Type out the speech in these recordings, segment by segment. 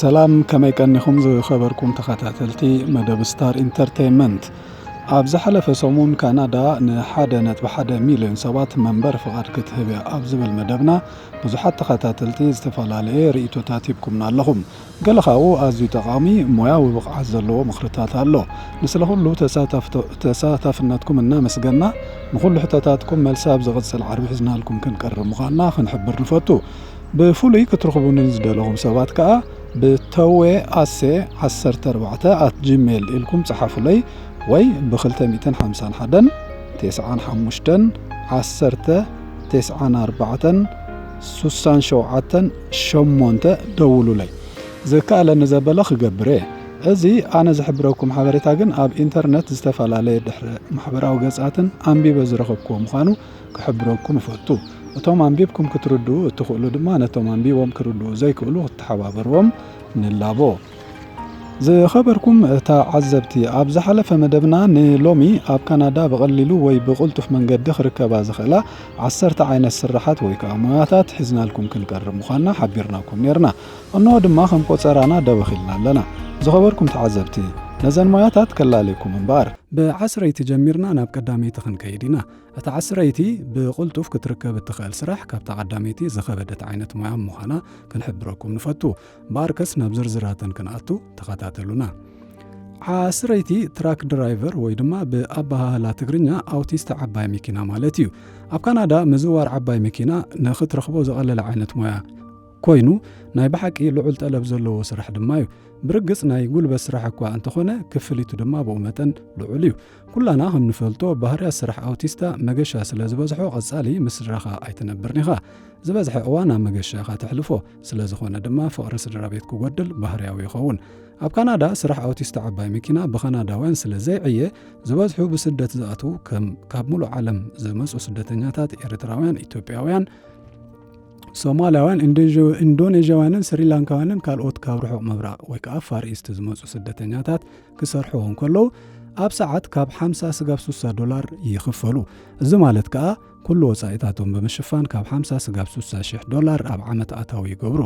ሰላም ከመይ ቀኒኹም ዝኸበርኩም ተኸታተልቲ መደብ ስታር ኢንተርቴይንመንት ኣብ ዝሓለፈ ሰሙን ካናዳ ን1.1 ሚልዮን ሰባት መንበር ፍቓድ ክትህብ ኣብ ዝብል መደብና ብዙሓት ተኸታተልቲ ዝተፈላለየ ርእይቶታት ሂብኩምና ኣለኹም። ገለ ካብኡ ኣዝዩ ጠቓሚ ሞያዊ ብቕዓት ዘለዎ ምኽርታት ኣሎ። ንስለኹሉ ተሳታፍነትኩም እናመስገና ንኹሉ ሕቶታትኩም መልሲ ኣብ ዝቕፅል ዓርቢ ሒዝናልኩም ክንቀርብ ምዃንና ክንሕብር ንፈቱ። ብፍሉይ ክትርኽቡን ዝደለኹም ሰባት ከዓ btowase14 ኢልኩም ጽሓፉለይ ወይ ብ251 95 10 94 67 ደውሉለይ ዝከኣለኒ ዘበለ ክገብር እየ። እዚ ኣነ ዝሕብረኩም ሓበሬታ ግን ኣብ ኢንተርነት ዝተፈላለየ ድሕረ ማሕበራዊ ገጻትን ኣንቢበ ዝረኸብክዎ ምዃኑ ክሕብረኩም ይፈቱ። እቶም ኣንቢብኩም ክትርድኡ እትኽእሉ ድማ ነቶም ኣንቢቦም ክርድኡ ዘይክእሉ ክትተሓባበርዎም ንላቦ። ዝኸበርኩም ተዓዘብቲ ኣብ ዝሓለፈ መደብና ንሎሚ ኣብ ካናዳ ብቐሊሉ ወይ ብቕልጡፍ መንገዲ ክርከባ ዝኽእላ 10 ዓይነት ስራሓት ወይ ከዓ ሞያታት ሒዝናልኩም ክንቀርብ ምዃንና ሓቢርናኩም ነርና። እንሆ ድማ ከም ቆፀራና ደበኺልና ኣለና። ዝኸበርኩም ተዓዘብቲ ነዘን ሞያታት ከላለይኩም እምበር ብዓስረይቲ ጀሚርና ናብ ቀዳመይቲ ክንከይድ ኢና። እቲ ዓስረይቲ ብቕልጡፍ ክትርከብ እትኽእል ስራሕ ካብታ ቀዳመይቲ ዝኸበደት ዓይነት ሞያ ምዃና ክንሕብረኩም ንፈቱ። በኣርከስ ናብ ዝርዝራተን ክንኣቱ ተኸታተሉና። ዓስረይቲ ትራክ ድራይቨር ወይ ድማ ብኣባህላ ትግርኛ ኣውቲስት ዓባይ መኪና ማለት እዩ። ኣብ ካናዳ ምዝዋር ዓባይ መኪና ንኽትረኽቦ ዝቐለለ ዓይነት ሞያ ኮይኑ ናይ ብሓቂ ልዑል ጠለብ ዘለዎ ስራሕ ድማ እዩ። ብርግጽ ናይ ጉልበት ስራሕ እኳ እንተኾነ ክፍሊቱ ድማ ብኡ መጠን ልዑል እዩ። ኩላና ከም ንፈልጦ ባህርያት ስራሕ ኣውቲስታ መገሻ ስለ ዝበዝሖ ቐጻሊ ምስ ስድራኻ ኣይትነብርን ኢኻ። ዝበዝሐ እዋን ኣብ መገሻ ኢኻ ተሕልፎ። ስለ ዝኾነ ድማ ፍቕሪ ስድራ ቤት ክጎድል ባህርያዊ ይኸውን። ኣብ ካናዳ ስራሕ ኣውቲስታ ዓባይ መኪና ብካናዳውያን ስለ ዘይዕየ ዝበዝሑ ብስደት ዝኣትዉ ካብ ሙሉእ ዓለም ዝመፁ ስደተኛታት ኤርትራውያን፣ ኢትዮጵያውያን፣ ሶማልያውያን፣ ኢንዶኔዥያውያንን ስሪላንካውያንን ካልኦት ካብ ርሑቕ ምብራቕ ወይ ከዓ ፋር ኢስት ዝመፁ ስደተኛታት ክሰርሕዎም ከለዉ ኣብ ሰዓት ካብ 50-60 $60 ይኽፈሉ። እዚ ማለት ከዓ ኩሉ ወፃኢታቶም ብምሽፋን ካብ 50-60,000 $ኣብ ዓመት ኣታዊ ይገብሩ።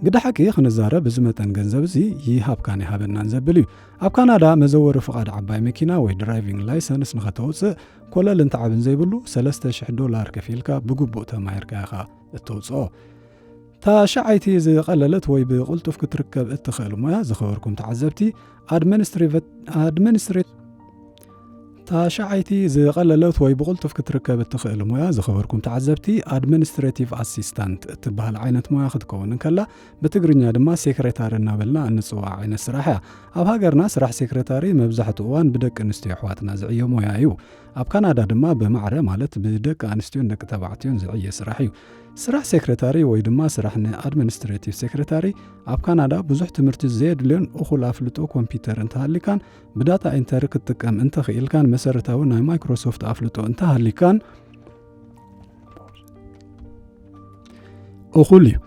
ግዳሓቂ ክንዛረብ እዚ መጠን ገንዘብ እዚ ይሃብካን ይሃበናን ዘብል እዩ። ኣብ ካናዳ መዘወሪ ፍቓድ ዓባይ መኪና ወይ ድራይቪንግ ላይሰንስ ንኸተውፅእ ኮለል እንተዓብን ዘይብሉ $3,000 ከፊልካ ብግቡእ ተማሂርካ ኢኻ እተውፅኦ። ታሻዓይቲ ዝቐለለት ወይ ብቕልጡፍ ክትርከብ እትኽእል ሞያ ዝኸበርኩም ተዓዘብቲ ታሻዓይቲ ዝቐለለት ወይ ብቕልጡፍ ክትርከብ እትኽእል ሞያ ዝኸበርኩም ተዓዘብቲ ኣድሚኒስትሬቲቭ ኣሲስታንት እትበሃል ዓይነት ሞያ ክትከውን እንከላ ብትግርኛ ድማ ሴክሬታሪ እናበልና እንፅዋዕ ዓይነት ስራሕ እያ። ኣብ ሃገርና ስራሕ ሴክሬታሪ መብዛሕትኡ እዋን ብደቂ ኣንስትዮ ኣሕዋትና ዝዕየ ሞያ እዩ። ኣብ ካናዳ ድማ ብማዕረ ማለት ብደቂ ኣንስትዮን ደቂ ተባዕትዮን ዝዕየ ስራሕ እዩ። ስራሕ ሴክሬታሪ ወይ ድማ ስራሕ ንኣድሚኒስትሬቲቭ ሴክሬታሪ ኣብ ካናዳ ብዙሕ ትምህርቲ ዘየድልዮን እኹል ኣፍልጦ ኮምፒውተር እንተሃሊካን ብዳታ ኢንተር ክትጥቀም እንተኽኢልካን መሰረታዊ ናይ ማይክሮሶፍት ኣፍልጦ እንተሃሊካን እኹል እዩ።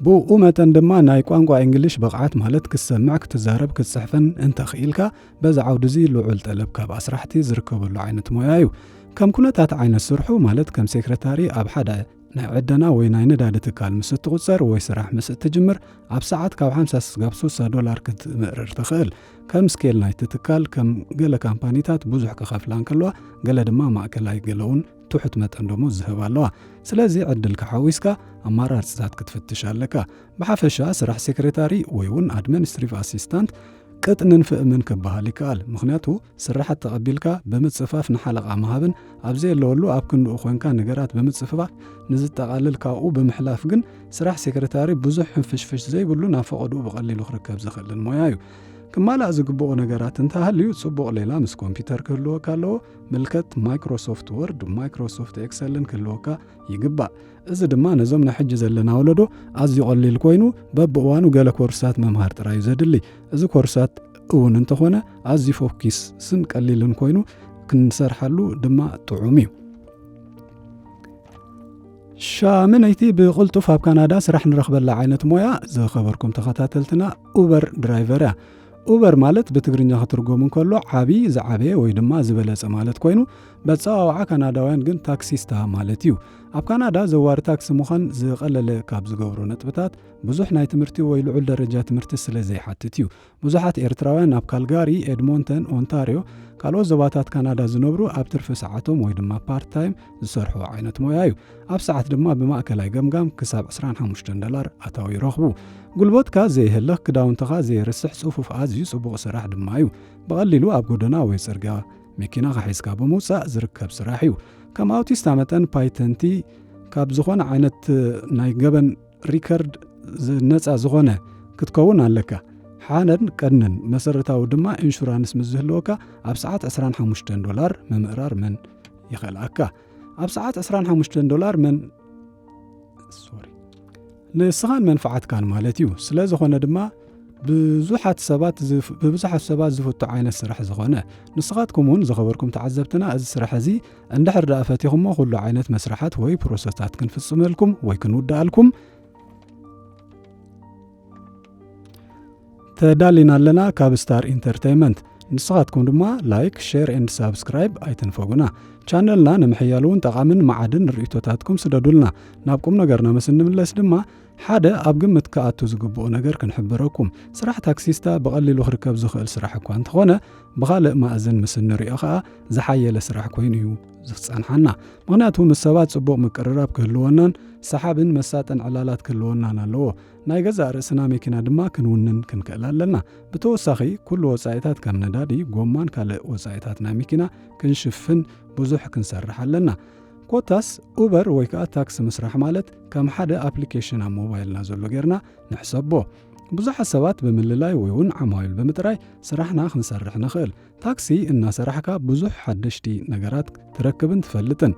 ብኡ መጠን ድማ ናይ ቋንቋ እንግሊሽ ብቕዓት ማለት ክትሰምዕ፣ ክትዛረብ፣ ክትፅሕፍን እንተኽኢልካ በዚ ዓውዲ እዚ ልዑል ጠለብ ካብ ኣስራሕቲ ዝርከበሉ ዓይነት ሞያ እዩ። ከም ኩነታት ዓይነት ስርሑ ማለት ከም ሴክሬታሪ ኣብ ሓደ ናይ ዕደና ወይ ናይ ነዳዲ ትካል ምስ እትቁፀር ወይ ስራሕ ምስ እትጅምር ኣብ ሰዓት ካብ 50-60 $ክትምርር ትኽእል። ከም ስኬል ናይቲ ትካል ከም ገለ ካምፓኒታት ብዙሕ ክኸፍላን ከለዋ ገለ ድማ ማእከላይ ገለውን ትሑት መጠን ደሞ ዝህብ ኣለዋ። ስለዚ ዕድል ከሓዊስካ ኣማራርፅታት ክትፍትሽ ኣለካ። ብሓፈሻ ስራሕ ሴክሬታሪ ወይ እውን ኣድሚኒስትሬቲቭ ኣሲስታንት ቅጥንን ፍእምን ክበሃል ይከኣል። ምክንያቱ ስራሓት ተቐቢልካ ብምፅፋፍ ንሓለቓ መሃብን ኣብ ዘየለወሉ ኣብ ክንድኡ ኮንካ ነገራት ብምፅፍፋፍ ንዝጠቓልል ካብኡ ብምሕላፍ ግን ስራሕ ሴክሬታሪ ብዙሕ ፍሽፍሽ ዘይብሉ ናብ ፈቐድኡ ብቐሊሉ ክርከብ ዝኽእልን ሞያ እዩ። ክማላእ ዝግብኦ ነገራት እንተሃልዩ ጽቡቕ ሌላ ምስ ኮምፒውተር ክህልወካ ኣለዎ። ምልከት ማይክሮሶፍት ወርድ፣ ማይክሮሶፍት ኤክሰልን ክህልወካ ይግባእ። እዚ ድማ ነዞም ናይ ሕጂ ዘለና ወለዶ ኣዝዩ ቀሊል ኮይኑ በብእዋኑ ገለ ኮርሳት መምሃር ጥራዩ ዘድሊ። እዚ ኮርሳት እውን እንተኾነ ኣዝዩ ፎኪስን ቀሊልን ኮይኑ ክንሰርሓሉ ድማ ጥዑም እዩ። ሻመነይቲ ብቕልጡፍ ኣብ ካናዳ ስራሕ ንረኽበላ ዓይነት ሞያ ዝኸበርኩም ተኸታተልትና ኡበር ድራይቨር እያ። ኡበር ማለት በትግርኛ ክትርጎም እንከሎ ዓብይ ዝዓበየ ወይ ድማ ዝበለጸ ማለት ኮይኑ በፀዋውዓ ካናዳውያን ግን ታክሲስታ ማለት እዩ። ኣብ ካናዳ ዘዋሪ ታክሲ ምዃን ዝቐለለ ካብ ዝገብሩ ነጥብታት ብዙሕ ናይ ትምህርቲ ወይ ልዑል ደረጃ ትምህርቲ ስለ ዘይሓትት እዩ። ብዙሓት ኤርትራውያን ኣብ ካልጋሪ፣ ኤድሞንተን፣ ኦንታሪዮ ካልኦት ዞባታት ካናዳ ዝነብሩ ኣብ ትርፊ ሰዓቶም ወይ ድማ ፓርት ታይም ዝሰርሑ ዓይነት ሞያ እዩ። ኣብ ሰዓት ድማ ብማእከላይ ገምጋም ክሳብ $25 ኣታዊ ይረኽቡ። ጉልበትካ ዘይህልኽ፣ ክዳውንትኻ ዘይርስሕ ጽፉፍ ኣዝዩ ጽቡቕ ስራሕ ድማ እዩ። ብቐሊሉ ኣብ ጎደና ወይ ጽርግያ መኪና ሒዝካ ብምውፃእ ዝርከብ ስራሕ እዩ። ከም ኣውቲስታ መጠን ፓይተንቲ ካብ ዝኾነ ዓይነት ናይ ገበን ሪከርድ ነፃ ዝኾነ ክትከውን ኣለካ። ሓነን ቀድንን መሰረታዊ ድማ ኢንሹራንስ ምዝህልወካ ኣብ ሰዓት $25 ምምእራር መን ይኽእልካ። ኣብ ሰዓት $25 መን ንስኻን መንፋዓትካን ማለት እዩ። ስለ ዝኾነ ድማ ብብዙሓት ሰባት ዝፍቶ ዓይነት ስራሕ ዝኾነ ንስኻትኩም እውን ዝኸበርኩም ተዓዘብትና እዚ ስራሕ እዚ እንድሕር ዳኣ ፈቲኹሞ ኩሉ ዓይነት መስራሓት ወይ ፕሮሰሳት ክንፍጽመልኩም ወይ ክንውዳኣልኩም ተዳሊና ኣለና ካብ ስታር ኢንተርቴይንመንት። ንስኻትኩም ድማ ላይክ፣ ሼር ኤንድ ሳብስክራይብ ኣይትንፈጉና። ቻነልና ንምሕያል እውን ጠቓምን መዓድን ርእቶታትኩም ስደዱልና። ናብ ቁም ነገርና ምስ እንምለስ ድማ ሓደ ኣብ ግምት ከኣቱ ዝግብኦ ነገር ክንሕብረኩም። ስራሕ ታክሲስታ ብቐሊሉ ክርከብ ዝኽእል ስራሕ እኳ እንተኾነ ብኻልእ ማእዝን ምስ እንሪኦ ከዓ ዝሓየለ ስራሕ ኮይኑ እዩ ዝጸንሐና። ምክንያቱ ምስ ሰባት ጽቡቕ ምቅርራብ ክህልወናን ሰሓብን መሳጥን ዕላላት ክህልወናን ኣለዎ። ናይ ገዛ ርእስና መኪና ድማ ክንውንን ክንክእል ኣለና። ብተወሳኺ ኩሉ ወፃኢታት ከም ነዳዲ፣ ጎማን ካልእ ወፃኢታት ናይ መኪና ክንሽፍን ብዙሕ ክንሰርሕ ኣለና። ኮታስ ኡበር ወይ ከዓ ታክሲ ምስራሕ ማለት ከም ሓደ ኣፕሊኬሽን ኣብ ሞባይልና ዘሎ ጌርና ንሕሰቦ። ብዙሓት ሰባት ብምልላይ ወይ እውን ዓማዊል ብምጥራይ ስራሕና ክንሰርሕ ንኽእል። ታክሲ እናሰራሕካ ብዙሕ ሓደሽቲ ነገራት ትረክብን ትፈልጥን።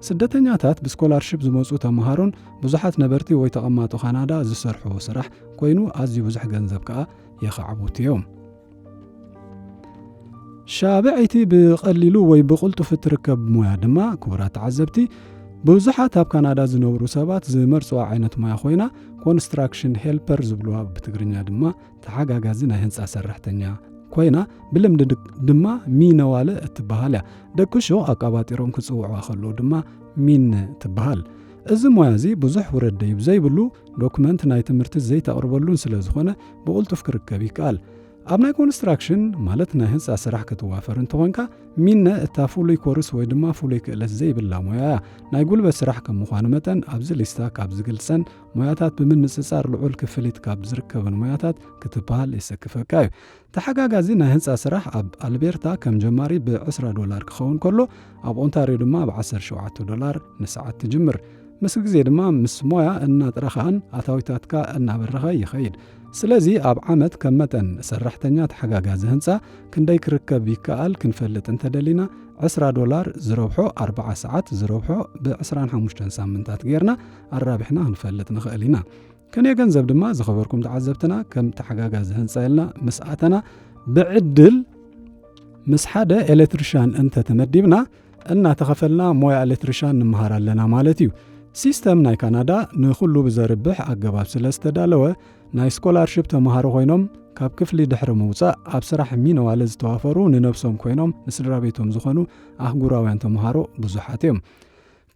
ስደተኛታት ብስኮላርሽፕ ዝመፁ ተምሃሮን ብዙሓት ነበርቲ ወይ ተቐማጡ ካናዳ ዝሰርሕዎ ስራሕ ኮይኑ ኣዝዩ ብዙሕ ገንዘብ ከዓ የኸዕቡት እዮም። ሻብዒቲ ብቐሊሉ ወይ ብቕልጡፍ እትርከብ ሞያ ድማ ክቡራት ተዓዘብቲ ብዙሓት ኣብ ካናዳ ዝነብሩ ሰባት ዝመርፅዋ ዓይነት ሞያ ኮይና ኮንስትራክሽን ሄልፐር ዝብልዋ ብትግርኛ ድማ ተሓጋጋዚ ናይ ህንፃ ሰራሕተኛ ኮይና ብልምዲ ድማ ሚነዋለ እትበሃል እያ። ደቅሾ ኣቃባጢሮም ክጽውዑ ከለዉ ድማ ሚን ትበሃል። እዚ ሞያ እዚ ብዙሕ ውረድ ደይብ ዘይብሉ ዶክመንት ናይ ትምህርቲ ዘይተቕርበሉን ስለ ዝኾነ ብቕልጡፍ ክርከብ ይከኣል። ኣብ ናይ ኮንስትራክሽን ማለት ናይ ህንፃ ስራሕ ክትዋፈር እንተኾንካ ሚነ እታ ፍሉይ ኮርስ ወይ ድማ ፍሉይ ክእለት ዘይብላ ሞያ ናይ ጉልበት ስራሕ ከም ምዃኑ መጠን ኣብዚ ሊስታ ካብ ዝገልጸን ሞያታት ብምንጽጻር ልዑል ክፍሊት ካብ ዝርከብን ሞያታት ክትበሃል የሰክፈካ እዩ። ተሓጋጋዚ ናይ ህንፃ ስራሕ ኣብ ኣልቤርታ ከም ጀማሪ $20 ክኸውን ከሎ ኣብ ኦንታሪዮ ድማ $17 ንሰዓት ትጅምር። ምስ ግዜ ድማ ምስ ሞያ እናጥረኻን ኣታዊታትካ እናበረኸ ይኸይድ። ስለዚ ኣብ ዓመት ከም መጠን ሰራሕተኛ ተሓጋጋዚ ህንፃ ክንደይ ክርከብ ይከኣል ክንፈልጥ እንተደሊና $20 ዝረብሖ 40 ሰዓት ዝረብሖ ብ25 ሳምንታት ጌርና ኣራቢሕና ክንፈልጥ ንኽእል ኢና። ከነየ ገንዘብ ድማ ዝኸበርኩም ተዓዘብትና ከም ተሓጋጋዚ ህንፃ ኢልና ምስ ኣተና ብዕድል ምስ ሓደ ኤሌክትሪሻን እንተተመዲብና እናተኸፈልና ሞያ ኤሌክትሪሻን ንምሃር ኣለና ማለት እዩ። ሲስተም ናይ ካናዳ ንኹሉ ብዘርብሕ ኣገባብ ስለ ዝተዳለወ ናይ ስኮላርሽፕ ተምሃሮ ኮይኖም ካብ ክፍሊ ድሕሪ ምውፃእ ኣብ ስራሕ ሚነዋለ ዝተዋፈሩ ንነብሶም ኮይኖም ንስድራ ቤቶም ዝኾኑ ኣህጉራውያን ተምሃሮ ብዙሓት እዮም።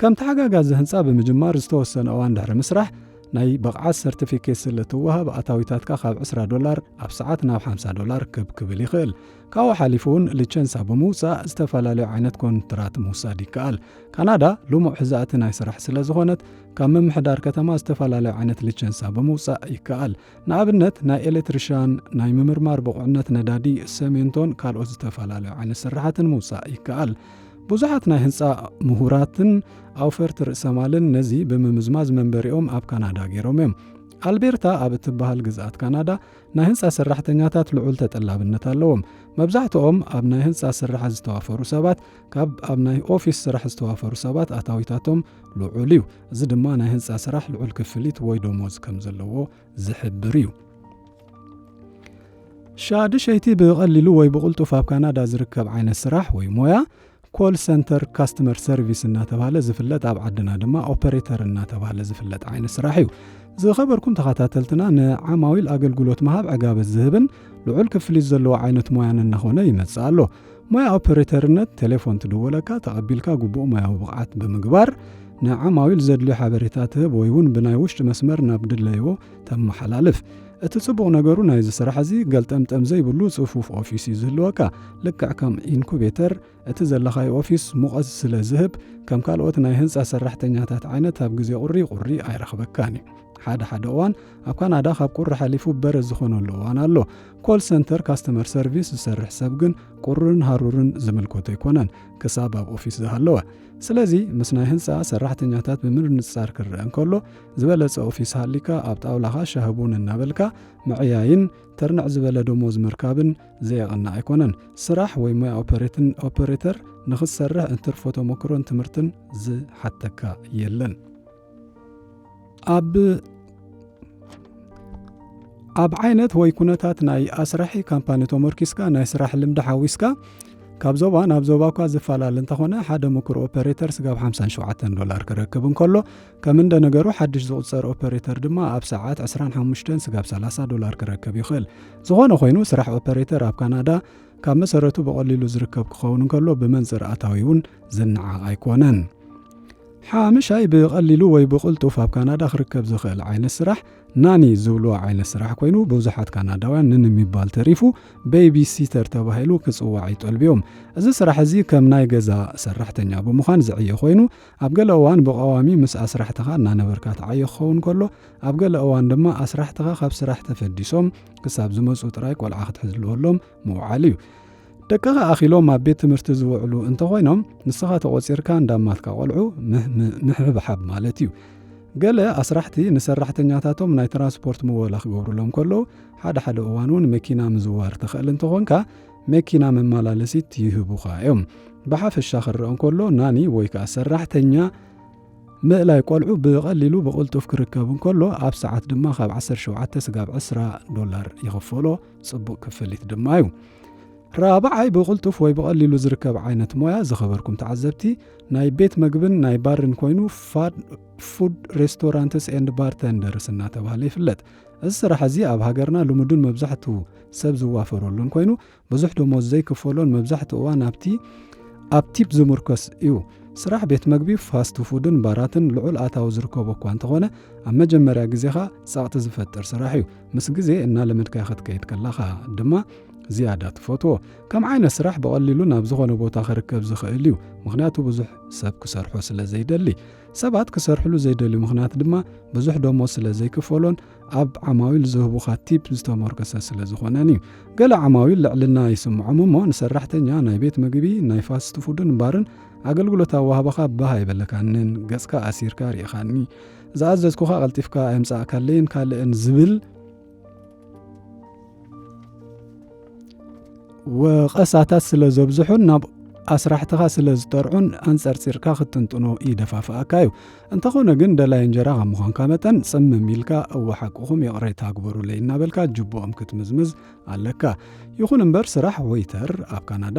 ከም ተሓጋጋዚ ህንፃ ብምጅማር ዝተወሰነ እዋን ድሕሪ ምስራሕ ናይ በቕዓት ሰርቲፊኬት ስለ ትወሃብ ኣታዊታትካ ካብ $20 ኣብ ሰዓት ናብ $50 ክብል ይኽእል። ካብኡ ሓሊፉ እውን ሊቸንሳ ብምውፃእ ዝተፈላለዩ ዓይነት ኮንትራት ምውሳድ ይከኣል። ካናዳ ልሙዕ ሕዛእቲ ናይ ስራሕ ስለ ዝኾነት ካብ ምምሕዳር ከተማ ዝተፈላለዩ ዓይነት ሊቸንሳ ብምውፃእ ይከኣል። ንኣብነት ናይ ኤሌክትሪሻን፣ ናይ ምምርማር ብቑዕነት ነዳዲ፣ ሰሜንቶን ካልኦት ዝተፈላለዩ ዓይነት ስራሓትን ምውፃእ ይከኣል። ብዙሓት ናይ ህንፃ ምሁራትን ኣውፈርቲ ርእሰ ማልን ነዚ ብምምዝማዝ መንበሪኦም ኣብ ካናዳ ገይሮም እዮም። ኣልቤርታ ኣብ እትበሃል ግዝኣት ካናዳ ናይ ህንፃ ሰራሕተኛታት ልዑል ተጠላብነት ኣለዎም። መብዛሕትኦም ኣብ ናይ ህንፃ ስራሕ ዝተዋፈሩ ሰባት ካብ ኣብ ናይ ኦፊስ ስራሕ ዝተዋፈሩ ሰባት ኣታዊታቶም ልዑል እዩ። እዚ ድማ ናይ ህንፃ ስራሕ ልዑል ክፍሊት ወይ ደሞዝ ከም ዘለዎ ዝሕብር እዩ። ሻድሸይቲ ብቐሊሉ ወይ ብቕልጡፍ ኣብ ካናዳ ዝርከብ ዓይነት ስራሕ ወይ ሞያ ኮል ሰንተር ካስተመር ሰርቪስ እናተባሃለ ዝፍለጥ ኣብ ዓድና ድማ ኦፐሬተር እናተባሃለ ዝፍለጥ ዓይነት ስራሕ እዩ። ዝኸበርኩም ተኸታተልትና ንዓማዊል ኣገልግሎት መሃብ ዕጋበት ዝህብን ልዑል ክፍሊት ዘለዎ ዓይነት ሞያን እናኾነ ይመጽእ ኣሎ። ሞያ ኦፐሬተርነት ቴሌፎን ትድወለካ ተቐቢልካ ግቡእ ሞያዊ ብቕዓት ብምግባር ንዓማዊል ዘድልዩ ሓበሬታት ትህብ ወይ እውን ብናይ ውሽጢ መስመር ናብ ድለይዎ ተመሓላልፍ። እቲ ጽቡቕ ነገሩ ናይዚ ስራሕ እዚ ገልጠምጠም ዘይብሉ ጽፉፍ ኦፊስ እዩ ዝህልወካ። ልክዕ ከም ኢንኩቤተር እቲ ዘለኻዮ ኦፊስ ሙቐት ስለ ዝህብ ከም ካልኦት ናይ ህንፃ ሰራሕተኛታት ዓይነት ኣብ ግዜ ቁሪ ኣይረኽበካን እዩ። ሓደ እዋን ኣብ ካናዳ ካብ ቁሪ ሓሊፉ በረድ ዝኾነሉ እዋን ኣሎ። ኮል ሰንተር ካስተመር ሰርቪስ ዝሰርሕ ሰብ ግን ቁርን ሃሩርን ዝምልከቶ ኣይኮነን ክሳብ ኣብ ኦፊስ ዝሃለወ። ስለዚ ምስ ናይ ህንፃ ሰራሕተኛታት ብምንፅፃር ክርአ እንከሎ ዝበለፀ ኦፊስ ሃሊካ ኣብ ጣውላኻ ሻህቡን እናበልካ ምዕያይን ተርንዕ ዝበለ ደሞዝ ምርካብን ዘየቕና ኣይኮነን። ስራሕ ወይ ሞያ ኦፐሬተር ንኽትሰርሕ እንትርፎ ተመክሮን ትምህርትን ዝሓተካ የለን። ኣብ ዓይነት ወይ ኩነታት ናይ ኣስራሒ ካምፓኒ ተመርኪስካ ናይ ስራሕ ልምዲ ሓዊስካ ካብ ዞባ ናብ ዞባ እኳ ዝፈላለ እንተኾነ ሓደ ምኩር ኦፐሬተር ስጋብ $57 ክረክብ እንከሎ ከም እንደ ነገሩ ሓድሽ ዝቁፀር ኦፐሬተር ድማ ኣብ ሰዓት 25 ስጋብ $30 ክረክብ ይኽእል። ዝኾነ ኮይኑ ስራሕ ኦፐሬተር ኣብ ካናዳ ካብ መሰረቱ በቐሊሉ ዝርከብ ክኸውን እንከሎ ብመንፅር ኣታዊ እውን ዝነዓቕ ኣይኮነን። ሓምሻይ ብቐሊሉ ወይ ብቕልጡፍ ኣብ ካናዳ ክርከብ ዝኽእል ዓይነት ስራሕ ናኒ ዝብልዎ ዓይነት ስራሕ ኮይኑ ብዙሓት ካናዳውያን ንምባል ተሪፉ ቤቢ ሲተር ተባሂሉ ክጽዋዕ ይጠልብዮም። እዚ ስራሕ እዚ ከም ናይ ገዛ ሰራሕተኛ ብምዃን ዝዕየ ኮይኑ ኣብ ገለ እዋን ብቐዋሚ ምስ ኣስራሕትኻ እናነበርካ ተዓዮ ክኸውን ከሎ ኣብ ገለ እዋን ድማ ኣስራሕትኻ ካብ ስራሕ ተፈዲሶም ክሳብ ዝመፁ ጥራይ ቆልዓ ክትሕዝልወሎም ምውዓል እዩ። ደቅኻ ኣኺሎም ኣብ ቤት ትምህርቲ ዝውዕሉ እንተኾይኖም ንስኻ ተቖፂርካ እንዳማትካ ቆልዑ ምሕብሓብ ማለት እዩ። ገለ ኣስራሕቲ ንሰራሕተኛታቶም ናይ ትራንስፖርት ምወላ ክገብሩሎም ከለዉ ሓደ እዋን እውን መኪና ምዝዋር ተኽእል እንተኾንካ መኪና መመላለሲት ይህቡኻ እዮም። ብሓፈሻ ክርአ እንከሎ ናኒ ወይ ከዓ ሰራሕተኛ ምእላይ ቆልዑ ብቐሊሉ ብቕልጡፍ ክርከብ እንከሎ ኣብ ሰዓት ድማ ካብ 17 ስጋብ $20 ይኽፈሎ። ጽቡቕ ክፍሊት ድማ እዩ። ራብዓይ ብቕልጡፍ ወይ ብቐሊሉ ዝርከብ ዓይነት ሞያ ዝኸበርኩም ተዓዘብቲ ናይ ቤት ምግብን ናይ ባርን ኮይኑ ፉድ ሬስቶራንትስ ኤንድ ባርተንደርስ እናተባሃለ ይፍለጥ። እዚ ስራሕ እዚ ኣብ ሃገርና ልሙድን መብዛሕትኡ ሰብ ዝዋፈረሉን ኮይኑ ብዙሕ ደሞዝ ዘይክፈሎን መብዛሕትኡ እዋን ኣብ ቲፕ ዝምርኮስ እዩ። ስራሕ ቤት ምግቢ ፋስት ፉድን ባራትን ልዑል ኣታዊ ዝርከቦ እኳ እንተኾነ ኣብ መጀመርያ ግዜኻ ጸቕጢ ዝፈጥር ስራሕ እዩ። ምስ ግዜ እናለመድካ ክትከይድ ከለኻ ድማ ዝያዳ ትፈትዎ። ከም ዓይነት ስራሕ ብቐሊሉ ናብ ዝኾነ ቦታ ክርከብ ዝኽእል እዩ። ምክንያቱ ብዙሕ ሰብ ክሰርሖ ስለ ዘይደሊ። ሰባት ክሰርሕሉ ዘይደሊ ምክንያት ድማ ብዙሕ ደሞዝ ስለ ዘይክፈሎን ኣብ ዓማዊል ዝህቡኻ ቲፕ ዝተመርኮሰ ስለ ዝኾነን እዩ። ገለ ዓማዊል ልዕልና ይስምዖም እሞ ንሰራሕተኛ ናይ ቤት ምግቢ ናይ ፋስት ፉድን ባርን ኣገልግሎት ኣዋህበኻ ባህ ኣይበለካንን ገጽካ ኣሲርካ ሪኢኻኒ ዝኣዘዝኩኻ ቀልጢፍካ ኣምጻእካለይን ካልእን ዝብል ወቐሳታት ስለ ዘብዝሑን ናብ ኣስራሕትኻ ስለ ዝጠርዑን ኣንጸርፂርካ ክትንጥኖ ይደፋፍኣካ እዩ። እንተኾነ ግን ደላይ እንጀራ ካብ ምዃንካ መጠን ጽምም ኢልካ እወሓቅኹም የቕረይታ ግበሩለይ እናበልካ ጅቦኦም ክትምዝምዝ ኣለካ። ይኹን እምበር ስራሕ ወይተር ኣብ ካናዳ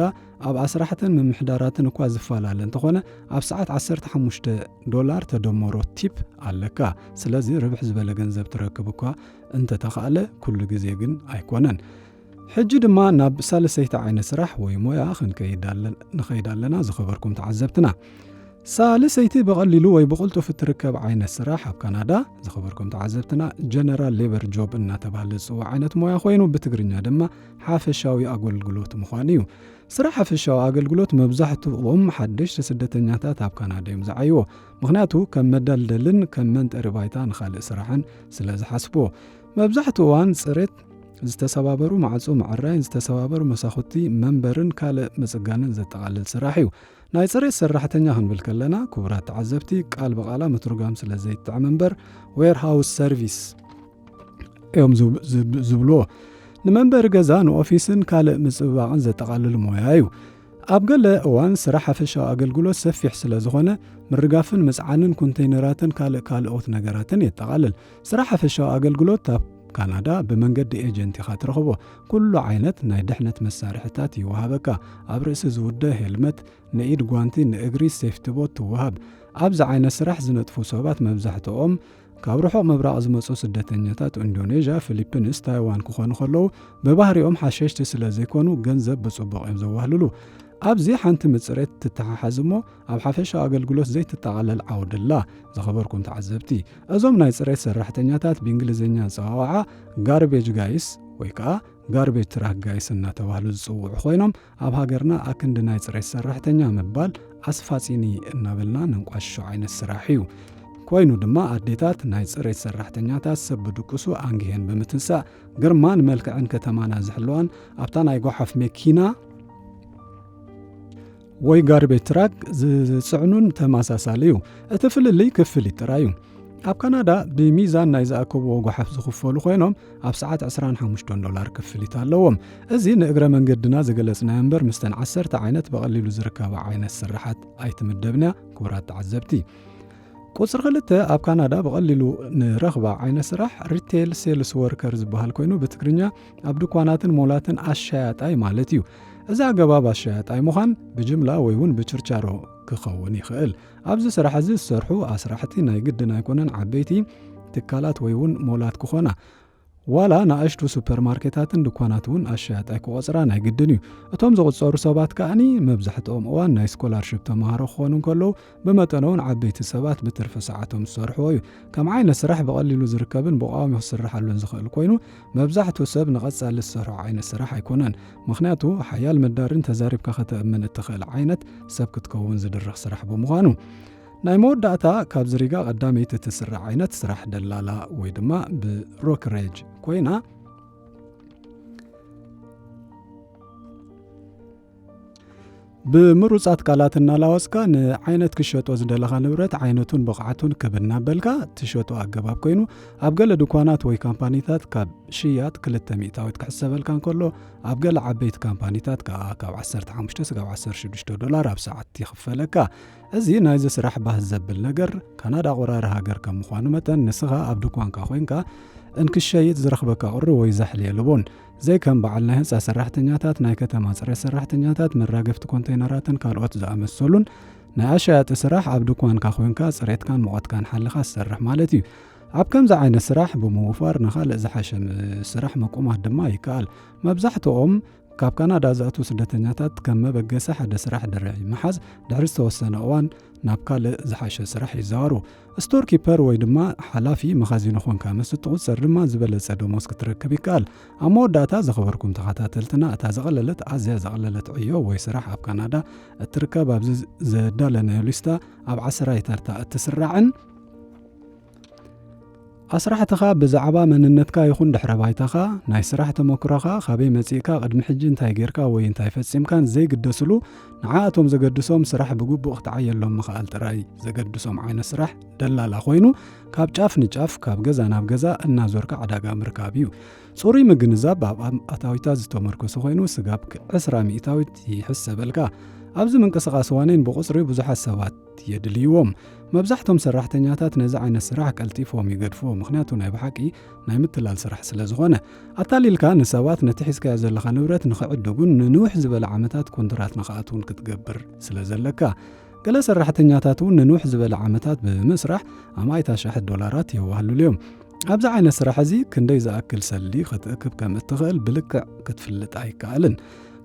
ኣብ ኣስራሕትን ምምሕዳራትን እኳ ዝፈላለ እንተኾነ ኣብ ሰዓት $15 ተደመሮ ቲፕ ኣለካ። ስለዚ ርብሕ ዝበለ ገንዘብ ትረክብ እኳ እንተተኻእለ ኩሉ ግዜ ግን ኣይኮነን። ሕጂ ድማ ናብ ሳልሰይቲ ዓይነት ስራሕ ወይ ሞያ ንኸይድ ኣለና ዝኸበርኩም ተዓዘብትና። ሳልሰይቲ ብቐሊሉ ወይ ብቕልጡፍ እትርከብ ዓይነት ስራሕ ኣብ ካናዳ ዝኸበርኩም ተዓዘብትና ጀነራል ሌበር ጆብ እናተባሃለ ዝፅዋዕ ዓይነት ሞያ ኮይኑ ብትግርኛ ድማ ሓፈሻዊ ኣገልግሎት ምዃን እዩ። ስራሕ ሓፈሻዊ ኣገልግሎት መብዛሕትኦም ሓደሽቲ ስደተኛታት ኣብ ካናዳ እዮም ዝዓይዎ። ምክንያቱ ከም መደልደልን ከም መንጠሪ ባይታ ንኻልእ ስራሕን ስለ ዝሓስብዎ መብዛሕትኡ እዋን ጽሬት ዝተሰባበሩ ማዕጾ ማዕራይን ዝተሰባበሩ መሳኹቲ መንበርን ካልእ ምጽጋንን ዘጠቓልል ስራሕ እዩ። ናይ ጽሬት ሰራሕተኛ ክንብል ከለና ክቡራት ተዓዘብቲ ቃል ብቓላ ምትርጓም ስለ ዘይጥዕም እምበር ዌርሃውስ ሰርቪስ እዮም ዝብልዎ። ንመንበሪ ገዛ ንኦፊስን ካልእ ምጽባቕን ዘጠቓልል ሞያ እዩ። ኣብ ገለ እዋን ስራሕ ሓፈሻዊ ኣገልግሎት ሰፊሕ ስለ ዝኾነ ምርጋፍን ምጽዓንን ኮንቴይነራትን ካልኦት ነገራትን የጠቓልል። ስራሕ ሓፈሻዊ ኣገልግሎት ኣብ ካናዳ ብመንገዲ ኤጀንት ኢኻ ትረኽቦ። ኩሉ ዓይነት ናይ ድሕነት መሳርሕታት ይወሃበካ። ኣብ ርእሲ ዝውደ ሄልመት፣ ንኢድ ጓንቲ፣ ንእግሪ ሴፍቲ ቦት ትወሃብ። ኣብዚ ዓይነት ስራሕ ዝነጥፉ ሰባት መብዛሕትኦም ካብ ርሑቕ ምብራቕ ዝመፁ ስደተኛታት ኢንዶኔዥያ፣ ፊሊፒንስ፣ ታይዋን ክኾኑ ከለዉ ብባህሪኦም ሓሸሽቲ ስለ ዘይኮኑ ገንዘብ ብጽቡቕ እዮም ዘዋህልሉ። ኣብዚ ሓንቲ ምጽሬት ትተሓሓዝሞ ኣብ ሓፈሻ ኣገልግሎት ዘይትጠቓለል ዓውድላ ዝኸበርኩም ተዓዘብቲ እዞም ናይ ጽሬት ሰራሕተኛታት ብእንግሊዝኛ ጽዋዓ ጋርቤጅ ጋይስ ወይ ከዓ ጋርቤጅ ትራክ ጋይስ እናተባህሉ ዝጽውዑ ኮይኖም ኣብ ሃገርና ኣክንዲ ናይ ጽሬት ሰራሕተኛ ምባል ኣስፋጺኒ እናበልና ነንቋሽሾ ዓይነት ስራሕ እዩ ኮይኑ ድማ ኣዴታት ናይ ጽሬት ሰራሕተኛታት ሰብ ብድቁሱ ኣንጊሄን ብምትንሳእ ግርማን መልክዕን ከተማና ዝሕልዋን ኣብታ ናይ ጓሓፍ መኪና ወይ ጋርቤጅ ትራክ ዝጽዕኑን ተመሳሳሊ እዩ እቲ ፍልልይ ክፍል ይጥራዩ ኣብ ካናዳ ብሚዛን ናይ ዝኣከብዎ ጓሓፍ ዝኽፈሉ ኮይኖም ኣብ ሰዓት $25 ክፍሊት ኣለዎም እዚ ንእግረ መንገድና ዝገለጽናዮ እምበር ምስተን 10 ዓይነት በቐሊሉ ዝርከባ ዓይነት ስራሓት ኣይትምደብና ክቡራት ተዓዘብቲ ቁጽር 2 ኣብ ካናዳ በቐሊሉ ንረኽባ ዓይነት ስራሕ ሪቴል ሴልስ ወርከር ዝበሃል ኮይኑ ብትግርኛ ኣብ ድኳናትን ሞላትን ኣሻያጣይ ማለት እዩ እዚ ኣገባብ ኣሻያጣይ ምዃን ብጅምላ ወይ እውን ብችርቻሮ ክኸውን ይኽእል ኣብዚ ስራሕ እዚ ዝሰርሑ ኣስራሕቲ ናይ ግድን ኣይኮነን ዓበይቲ ትካላት ወይ እውን ሞላት ክኾና ዋላ ንኣሽቱ ሱፐርማርኬታትን ድኳናት እውን ኣሻያጣይ ክቆጽራ ናይ ግድን እዩ እቶም ዝቝጸሩ ሰባት ከዓኒ መብዛሕትኦም እዋን ናይ ስኮላርሽፕ ተምሃሮ ክኾኑ ከለዉ ብመጠኖውን ዓበይቲ ሰባት ብትርፊ ሰዓቶም ዝሰርሕዎ እዩ ከም ዓይነት ስራሕ ብቐሊሉ ዝርከብን ብቋሚ ክስርሓሉን ዝኽእል ኮይኑ መብዛሕትኡ ሰብ ንቐጻሊ ዝሰርሖ ዓይነት ስራሕ ኣይኮነን ምኽንያቱ ሓያል መዳርን ተዛሪብካ ከተእምን እትኽእል ዓይነት ሰብ ክትከውን ዝድርኽ ስራሕ ብምዃኑ ናይ መወዳእታ ካብ ዝሪጋ ቀዳመይቲ እትስራሕ ዓይነት ስራሕ ደላላ ወይ ድማ ብሮክሬጅ ኮይና ብምሩጻት ቃላት እናላወጽካ ንዓይነት ክሸጦ ዝደለኻ ንብረት ዓይነቱን ብቕዓቱን ክብናበልካ ትሸጦ ኣገባብ ኮይኑ ኣብ ገለ ድኳናት ወይ ካምፓኒታት ካብ ሽያጥ 200 ክሕሰበልካ እንከሎ ኣብ ገለ ዓበይቲ ካምፓኒታት ካብ $15-16 ኣብ ሰዓት ይኽፈለካ እዚ ናይዚ ስራሕ ባህ ዘብል ነገር ካናዳ ቁራሪ ሃገር ከም ምዃኑ መጠን ንስኻ ኣብ ድኳንካ ኮይንካ እንክሸይጥ ዝረኽበካ ቁሪ ወይ ዛሕሊ የልቦን ዘይ ከም በዓል ናይ ህንፃ ሰራሕተኛታት ናይ ከተማ ጽሬት ሰራሕተኛታት መራገፍቲ ኮንቴይነራትን ካልኦት ዝኣመሰሉን ናይ ኣሻያጢ ስራሕ ኣብ ድኳንካ ኮይንካ ጽሬትካን ሙቐትካን ሓልኻ ዝሰርሕ ማለት እዩ ኣብ ከምዚ ዓይነት ስራሕ ብምውፋር ንኻልእ ዝሓሸ ስራሕ መቆማት ድማ ይከኣል መብዛሕትኦም ካብ ካናዳ ዝኣትዉ ስደተኛታት ከም መበገሲ ሓደ ስራሕ ድርዒ መሓዝ ድሕሪ ዝተወሰነ እዋን ናብ ካልእ ዝሓሸ ስራሕ ይዛወሩ ስቶር ኪፐር ወይ ድማ ሓላፊ መኻዚን ኮንካ ምስ እትቝጽር ድማ ዝበለጸ ደሞዝ ክትረክብ ይከኣል ኣብ መወዳእታ ዝኸበርኩም ተኸታተልትና እታ ዘቐለለት ኣዝያ ዘቐለለት ዕዮ ወይ ስራሕ ኣብ ካናዳ እትርከብ ኣብዚ ዘዳለናዮ ሊስታ ኣብ 10 ተርታ እትስራዕን ኣስራሕትኻ ብዛዕባ መንነትካ ይኹን ድሕረ ባይታኻ ናይ ስራሕ ተመክሮኻ ካበይ መጺእካ ቅድሚ ሕጂ እንታይ ጌርካ ወይ እንታይ ፈጺምካን ዘይግደስሉ ንዓኣቶም ዘገድሶም ስራሕ ብግቡእ ክትዓየሎም ምኽኣል ጥራይ ዘገድሶም ዓይነት ስራሕ ደላላ ኮይኑ ካብ ጫፍ ንጫፍ ካብ ገዛ ናብ ገዛ እናዞርካ ዕዳጋ ምርካብ እዩ ጽሩይ ምግንዛብ ኣብ ኣታዊታ ዝተመርኮሰ ኮይኑ ስጋብ 20% ይሕሰበልካ ኣብዚ ምንቅስቓስ ዋነን ብቁጽሪ ብዙሓት ሰባት የድልይዎም መብዛሕቶም ሰራሕተኛታት ነዚ ዓይነት ስራሕ ቀልጢፎም ይገድፍዎ ምኽንያቱ ናይ ብሓቂ ናይ ምትላል ስራሕ ስለ ዝኾነ ኣታሊልካ ንሰባት ነቲ ሒዝካዮ ዘለኻ ንብረት ንኽዕድጉን ንንውሕ ዝበለ ዓመታት ኮንትራት ንኽኣትውን ክትገብር ስለ ዘለካ ገለ ሰራሕተኛታት እውን ንንውሕ ዝበለ ዓመታት ብምስራሕ $100,000 የዋህሉሉ እዮም ኣብዚ ዓይነት ስራሕ እዚ ክንደይ ዝኣክል ሰሊ ክትእክብ ከም እትኽእል ብልክዕ ክትፍልጥ ኣይከኣልን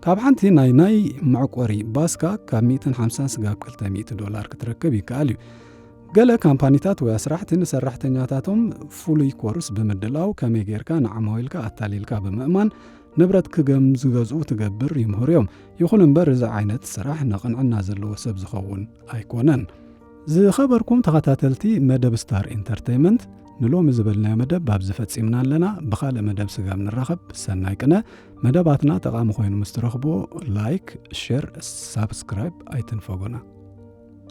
ካብ ሓንቲ ናይ ማዕቆሪ ባስካ ካብ $150 ስጋብ $200 ክትረክብ ይከኣል እዩ ገለ ካምፓኒታት ወይ ኣስራሕቲ ንሰራሕተኛታቶም ፉሉይ ኮርስ ብምድላው ከመይ ጌርካ ንዓማዊልካ ኣታሊልካ ብምእማን ንብረት ዝገዝኡ ትገብር ይምህሩ እዮም ይኹን እምበር እዚ ዓይነት ስራሕ ንቕንዕና ዘለዎ ሰብ ዝኸውን ኣይኮነን ዝኸበርኩም ተኸታተልቲ መደብ ስታር ኢንተርቴይንመንት ንሎሚ ዝበልናዮ መደብ ኣብዚ ፈጺምና ኣለና ብኻልእ መደብ ስጋብ ንራኸብ ሰናይ ቅነ መደባትና ጠቓሚ ኮይኑ ምስ ትረኽቦ ላይክ ሼር ሳብስክራይብ ኣይትንፈጉና